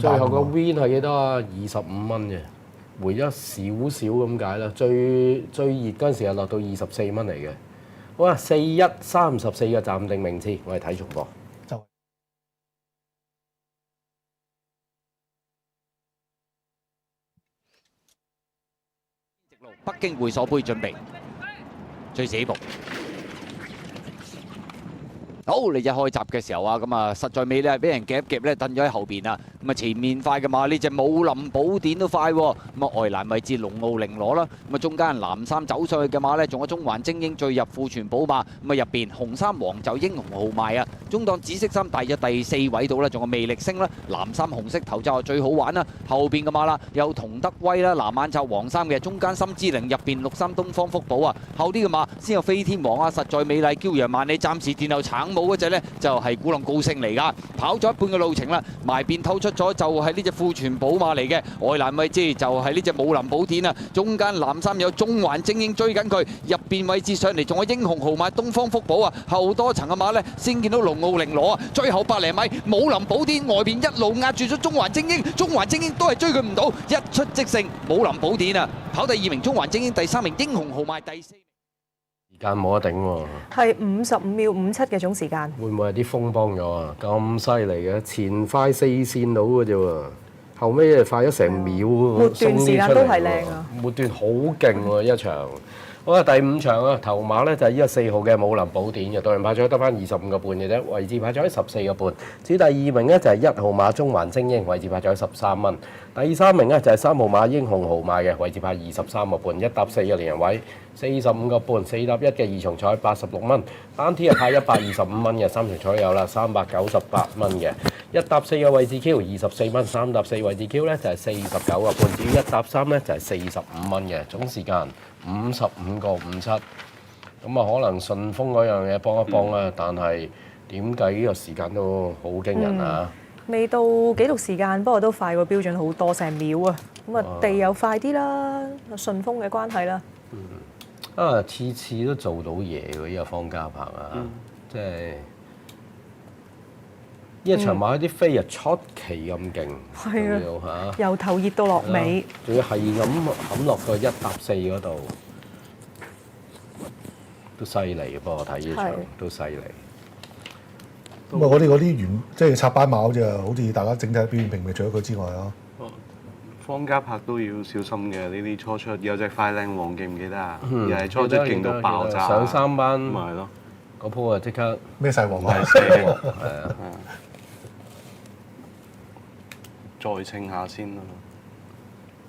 最後個 win 係幾多啊？25蚊嘅，回咗少少咁解啦。最熱嗰陣時係落到24蚊嚟嘅。好啊，4134嘅暫定名次，我哋睇重播。北京會所杯準備，最後一步。好，你一開閘嘅時候啊，咁啊實在尾咧俾人夾一夾咧，褪咗喺後邊啊。咁啊前面快嘅馬呢隻武林寶典都快喎。咁啊外欄位置龍傲玲箩啦。咁啊中間藍衫走上去嘅馬咧，仲有中環精英最入庫存寶馬。咁啊入邊紅衫黃袖英雄豪邁啊。中檔紫色衫大約第4位度啦，仲有魅力星啦。藍衫紅色頭罩最好玩啦。後邊嘅馬啦，有同德威啦，藍眼罩黃衫嘅，中間心之靈入邊綠衫東方福寶啊。後啲嘅馬先有飛天王啊，實在美麗驕陽萬里，暫時殿後橙帽嗰隻呢，就係古浪高升嚟㗎，跑咗一半嘅路程啦，埋邊透出咗就係呢隻庫存寶馬嚟嘅，外欄位置就係呢隻武林寶典啊，中間藍衫有中環精英追緊佢，入邊位置上嚟仲有英雄豪邁東方福寶啊，後多層嘅馬呢，先見到龍傲玲箩啊，最後100零米武林寶典外邊一路壓住咗中環精英，中環精英都係追佢唔到，一出即勝武林寶典啊，跑第2名中環精英，第3名英雄豪邁，第4名。時間冇得頂喎，係55秒57嘅總時間。會唔會係啲風幫咗啊？咁犀利嘅，前快4線到嘅啫喎，後尾快咗成秒喎，末段時間都係靚啊！末段好勁喎一場。好啊，第5場啊，頭馬咧就係呢個4號嘅武林寶典嘅，導人派咗得翻25個半嘅啫，位置派咗喺14個半。至於第2名咧就係1號馬中環精英，位置派咗喺13蚊。第3名咧就係3號馬英雄豪邁嘅，位置派23個半，1搭4嘅連人位45個半，4搭1嘅二重彩86蚊，單 T 係派125蚊嘅，3重彩有啦398蚊嘅，1搭4嘅位置 Q 24蚊，3搭4位置 Q 咧就係49個半，至於1搭3咧就係45蚊嘅，總時間55個57，咁啊可能順豐嗰樣嘢幫一幫啦，但係點計呢個時間都好驚人啊！未到紀錄時間，不過都快過標準好多，成秒啊！咁啊地又快啲啦，順豐嘅關係啦。次次都做到嘢喎，呢個方家柏啊，即係呢一場馬啲飛啊出奇咁勁，係啊，由頭熱到落尾，仲要係咁冚落個1搭4嗰度，都犀利嘅。不過我睇呢場都犀利。咁啊，嗰啲原即係插班馬好似大家整體表現平平，除咗佢之外啊。方家柏都要小心嘅，呢啲初出有隻快靚王記唔記得啊？又係初出勁到爆炸，上3班咪係咯，嗰鋪啊即刻咩細王啊？係啊，再稱下先啦。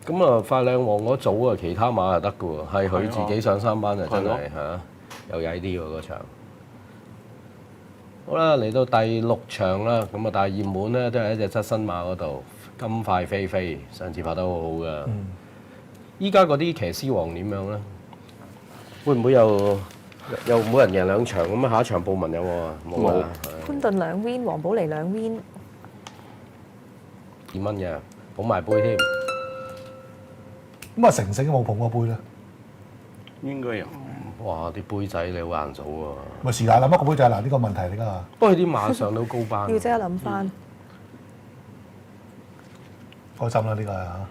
咁啊，快靚王嗰組啊，其他馬係得嘅喎，係佢自己上3班就真係嚇，又曳啲喎嗰場。好啦，嚟到第6場啦，咁啊，但係熱門咧都係一隻側身馬嗰度，金快飛飛，上次拍得好好㗎。依家嗰啲騎師王點樣咧？會唔會又每人贏2場咁啊？下一場報文有冇啊？冇啊！潘頓2 win， 黃寶嚟2 win， 2蚊嘅，捧埋杯添。咁啊，成成都冇捧過杯咧。應該有。哇！啲杯仔你好難數喎。咪是但諗一個杯仔嗱，呢個問題嚟㗎。不過佢啲馬上到高班。要即刻諗翻。開心啦呢個係嚇。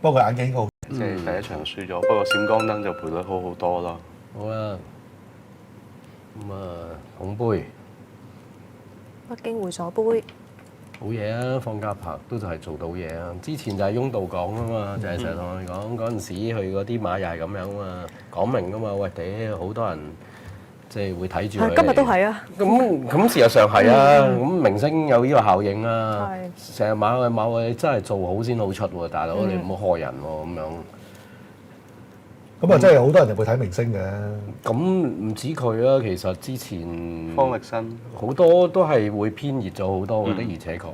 不過眼鏡好。即係第一場輸咗，不過閃光燈就賠率好好多咯。好啦，咁啊捧杯。北京會所杯。好嘢啊！方家柏都就係做到嘢啊！之前就係翁道講啊嘛，就係成日同佢講嗰陣時，佢嗰啲馬又係咁樣啊嘛，講明噶嘛，喂屌好多人即係會睇住佢。今日都係啊！咁事實上係啊，咁明星有呢個效應啊，成日馬位真係做好先好出喎，大佬你唔好害人喎咁樣。咁啊，真係好多人就會睇明星嘅。咁唔止佢啊，其實之前方力申好多都係會偏熱咗好多嘅，的而且確。